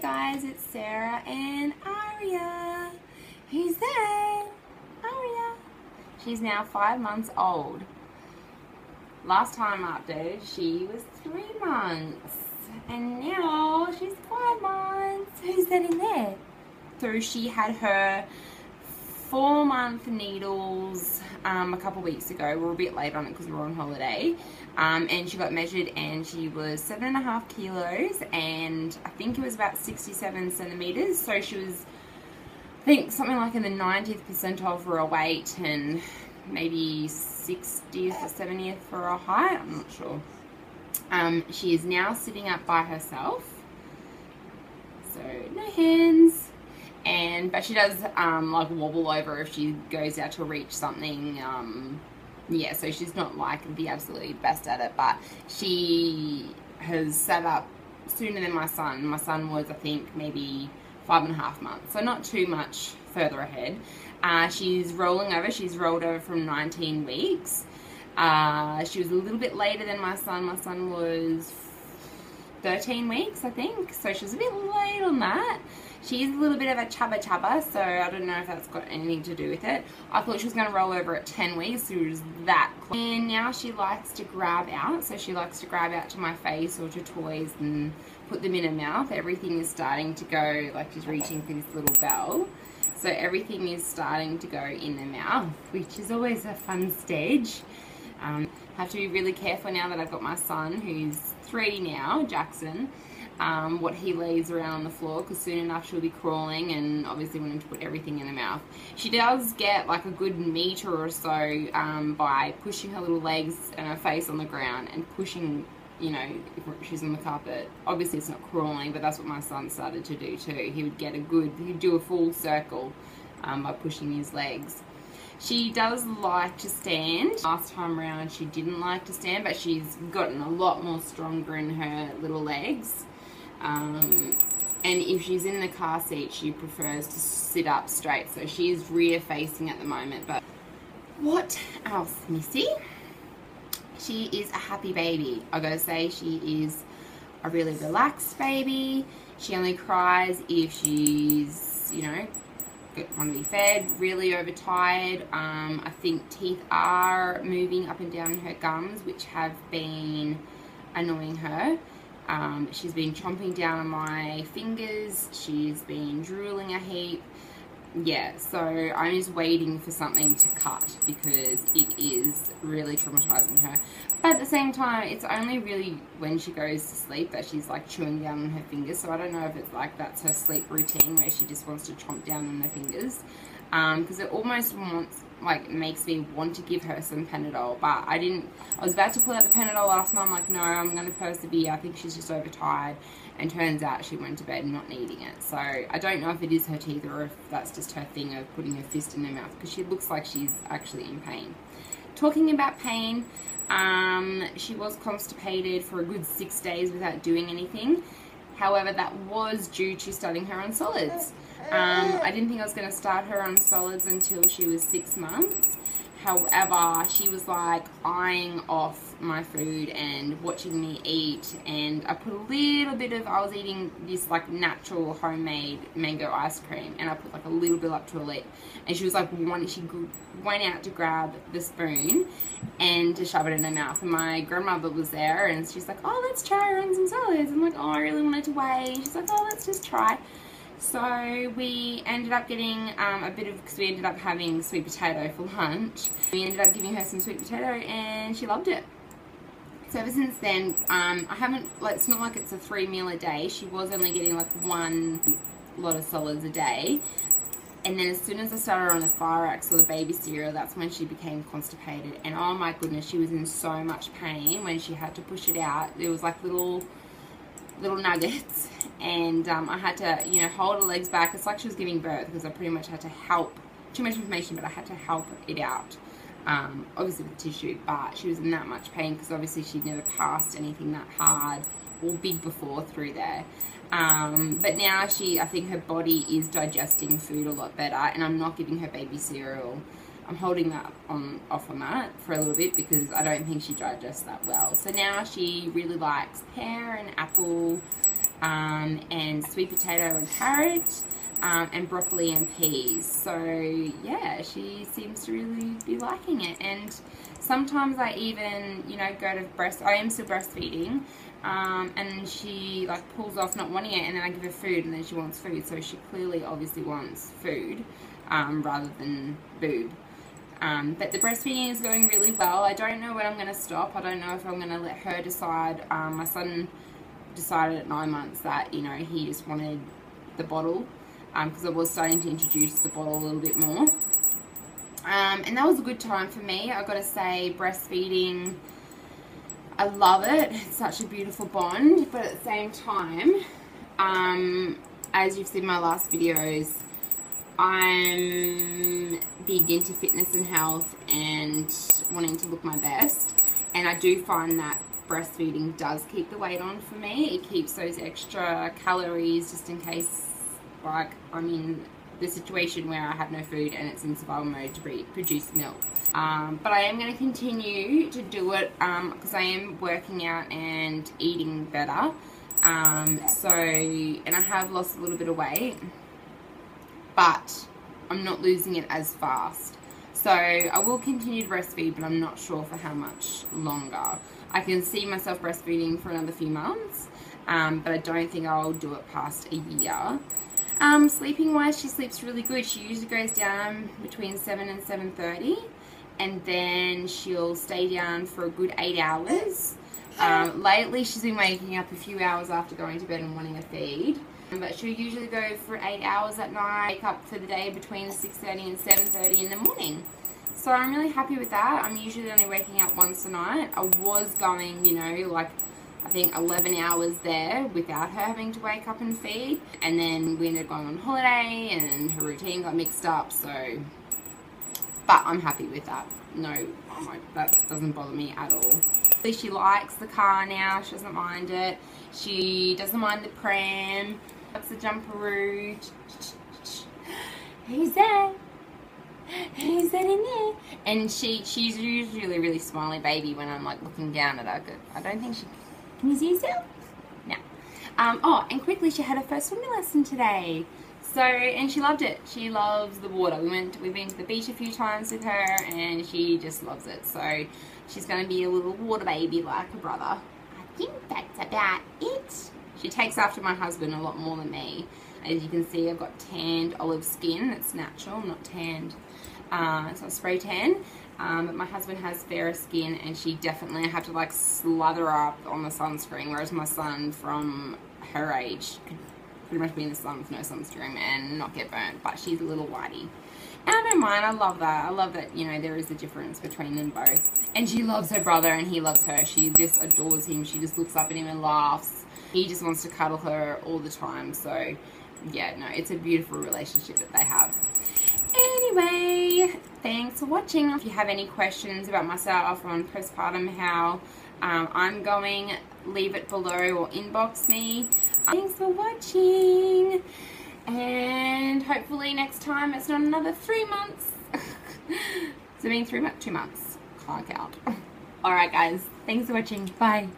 guys, it's Sarah and Aria. Who's there? Aria. She's now 5 months old. Last time I updated, she was 3 months. And now she's 5 months. Who's that in there? So she had her 4-month needles a couple weeks ago. We're a bit late on it because we were on holiday. And she got measured and she was 7.5 kilos and I think it was about 67 centimeters. So she was, I think, something like in the 90th percentile for her weight and maybe 60th or 70th for her height. I'm not sure. She is now sitting up by herself. So no hands. But she does like wobble over if she goes out to reach something. Yeah, so she's not like the absolutely best at it, but she has sat up sooner than my son. My son was, I think, maybe 5.5 months, so not too much further ahead. She's rolling over. She's rolled over from 19 weeks. She was a little bit later than my son. My son was 13 weeks, I think, so she was a bit late on that. She's a little bit of a chubba, so I don't know if that's got anything to do with it. I thought she was going to roll over at 10 weeks, so it was that close. And now she likes to grab out, so she likes to grab out to my face or to toys and put them in her mouth. Everything is starting to go, like she's reaching for this little bell. So everything is starting to go in the mouth, which is always a fun stage. Have to be really careful now that I've got my son, who's 3 now, Jackson, what he leaves around on the floor, because soon enough she'll be crawling and obviously wanting to put everything in her mouth. She does get like a good meter or so by pushing her little legs and her face on the ground and pushing, you know, if she's on the carpet. Obviously it's not crawling, but that's what my son started to do too. He would get he'd do a full circle by pushing his legs. She does like to stand. Last time around she didn't like to stand, but she's gotten a lot more stronger in her little legs. And if she's in the car seat, she prefers to sit up straight. So she's rear facing at the moment. But what else, Missy? She is a happy baby. I gotta say, she is a really relaxed baby. She only cries if she's, you know, want to be fed, really overtired. I think teeth are moving up and down her gums, which have been annoying her. She's been chomping down on my fingers. She's been drooling a heap. Yeah, so I'm just waiting for something to cut because it is really traumatizing her. But at the same time, it's only really when she goes to sleep that she's like chewing down on her fingers. So I don't know if it's like that's her sleep routine where she just wants to chomp down on her fingers. Because it almost makes me want to give her some Panadol, but I was about to pull out the Panadol last night. I'm like, no, I'm going to persevere. I think she's just overtired. And turns out she went to bed not needing it. So I don't know if it is her teeth or if that's just her thing of putting her fist in her mouth, because she looks like she's actually in pain. Talking about pain, she was constipated for a good 6 days without doing anything. However, that was due to starting her on solids. I didn't think I was going to start her on solids until she was 6 months. However, she was like eyeing off my food and watching me eat, and I put a little bit of, I was eating this like natural homemade mango ice cream, and I put like a little bit up to her lip, and she was like she went out to grab the spoon and to shove it in her mouth, and my grandmother was there and she's like, oh, let's try her on some solids. I'm like, oh, I really wanted to wait. She's like, oh, let's just try. So we ended up getting a bit of, because we ended up having sweet potato for lunch. We ended up giving her some sweet potato and she loved it. So ever since then, I haven't, like, it's not like it's a 3 meal a day. She was only getting like 1 lot of solids a day. And then as soon as I started her on the Firax or the baby cereal, that's when she became constipated. And oh my goodness, she was in so much pain when she had to push it out. There was like little nuggets, and I had to, you know, hold her legs back. It's like she was giving birth, because I pretty much had to help, too much information, but I had to help it out, obviously with tissue. But she was in that much pain because obviously she'd never passed anything that hard or big before through there. But now I think her body is digesting food a lot better, and I'm not giving her baby cereal. I'm holding that off on that for a little bit because I don't think she digests that well. So now she really likes pear and apple, and sweet potato and carrot, and broccoli and peas. So yeah, she seems to really be liking it. And sometimes I even, you know, go to I am still breastfeeding, and she like pulls off not wanting it, and then I give her food, and then she wants food. So she clearly obviously wants food, rather than boob. But the breastfeeding is going really well. I don't know when I'm going to stop. I don't know if I'm going to let her decide. My son decided at 9 months that, you know, he just wanted the bottle, because I was starting to introduce the bottle a little bit more. And that was a good time for me. I got to say, breastfeeding, I love it. It's such a beautiful bond. But at the same time, as you've seen in my last videos, I'm big into fitness and health and wanting to look my best, and I do find that breastfeeding does keep the weight on for me. It keeps those extra calories just in case, like, I'm in the situation where I have no food and it's in survival mode to produce milk. But I am going to continue to do it because I am working out and eating better. And I have lost a little bit of weight, but I'm not losing it as fast. So I will continue to breastfeed, but I'm not sure for how much longer. I can see myself breastfeeding for another few months, but I don't think I'll do it past a year. Sleeping wise, she sleeps really good. She usually goes down between 7 and 7:30, and then she'll stay down for a good 8 hours. Lately she's been waking up a few hours after going to bed and wanting a feed. But she'll usually go for 8 hours at night, wake up for the day between 6:30 and 7:30 in the morning. So I'm really happy with that. I'm usually only waking up once a night. I was going, you know, like I think 11 hours there without her having to wake up and feed. And then we ended up going on holiday and her routine got mixed up, so. But I'm happy with that. No, that doesn't bother me at all. She likes the car now. She doesn't mind it. She doesn't mind the pram. That's the jumperoo. Who's that? Who's that in there? And she's usually a really smiley baby when I'm like looking down at her. I don't think she can you see yourself? No. Oh, and quickly, she had her first swimming lesson today. So, and she loved it. She loves the water. We've been to the beach a few times with her, and she just loves it. So she's going to be a little water baby like her brother. I think that's about it. She takes after my husband a lot more than me. As you can see, I've got tanned olive skin. It's natural, not tanned. It's not spray tan. But my husband has fairer skin, and she definitely have to like slather up on the sunscreen, whereas my son from her age could pretty much be in the sun with no sunscreen and not get burnt, but she's a little whitey. And I don't mind, I love that. I love that, you know, there is a difference between them both. And she loves her brother and he loves her. She just adores him. She just looks up at him and laughs. He just wants to cuddle her all the time. So, yeah, no, it's a beautiful relationship that they have. Anyway, thanks for watching. If you have any questions about myself on postpartum, how I'm going, leave it below or inbox me. Thanks for watching, and hopefully next time it's not another 3 months. It's been 2 months. Can't count. Alright guys, thanks for watching. Bye.